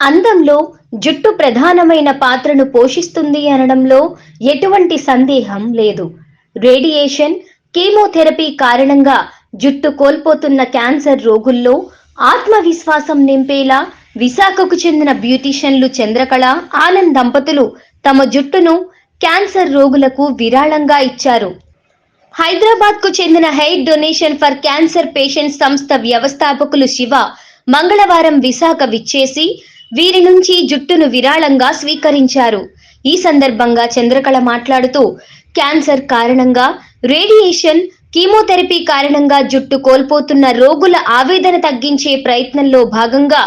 అందంలో జుట్టు ప్రధానమైన పాత్రను పోషిస్తుంది అనడంలో ఎటువంటి సందేహం లేదు. రేడియేషన్, కీమోథెరపీ కారణంగా జుట్టు కోల్పోతున్న క్యాన్సర్ రోగుల్లో ఆత్మవిశ్వాసం నింపేలా విశాఖకు చెందిన బ్యూటీషియన్లు చంద్రకళ, ఆనంద్ దంపతులు తమ జుట్టును క్యాన్సర్ రోగులకు విరాళంగా ఇచ్చారు. హైదరాబాద్ కు చెందిన hair donation for cancer patients సంస్థ వ్యవస్థాపకులు శివ మంగళవారం విశాఖ విచ్చేసి వీరి నుంచి జుట్టును విరాళంగా స్వీకరించారు. ఈ సందర్భంగా చంద్రకళ మాట్లాడుతూ, క్యాన్సర్ కారణంగా, రేడియేషన్, కీమోథెరపీ కారణంగా జుట్టు కోల్పోతున్న రోగుల ఆవేదన తగ్గించే ప్రయత్నంలో భాగంగా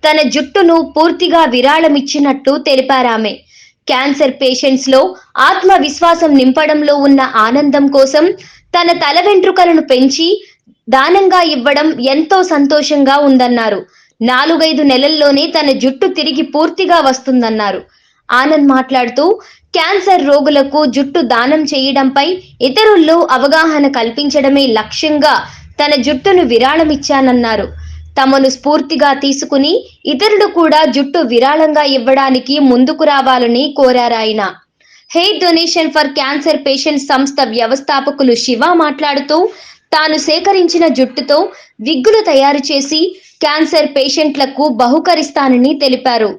తన జుట్టును పూర్తిగా విరాళమిచ్చినట్లు తెలిపారామె. క్యాన్సర్ పేషెంట్స్ లో ఆత్మవిశ్వాసం నింపడంలో ఉన్న ఆనందం కోసం తన తల వెంట్రుకలను పెంచి దానంగా ఇవ్వడం ఎంతో సంతోషంగా ఉందన్నారు. 4-5 నెలల్లోనే తన జుట్టు తిరిగి పూర్తిగా వస్తుందన్నారు. ఆనంద్ మాట్లాడుతూ, క్యాన్సర్ రోగులకు జుట్టు దానం చేయడంపై ఇతరుల్లో అవగాహన కల్పించడమే లక్ష్యంగా తన జుట్టును విరాళమిచ్చానన్నారు. తమను స్ఫూర్తిగా తీసుకుని ఇతరులు కూడా జుట్టు విరాళంగా ఇవ్వడానికి ముందుకు రావాలని కోరారాయన. Hair donation for cancer patients సంస్థ వ్యవస్థాపకులు శివ మాట్లాడుతూ, తాను సేకరించిన జుట్టుతో విగ్గులు తయారు చేసి క్యాన్సర్ పేషెంట్లకు బహుకరిస్తానని తెలిపారు.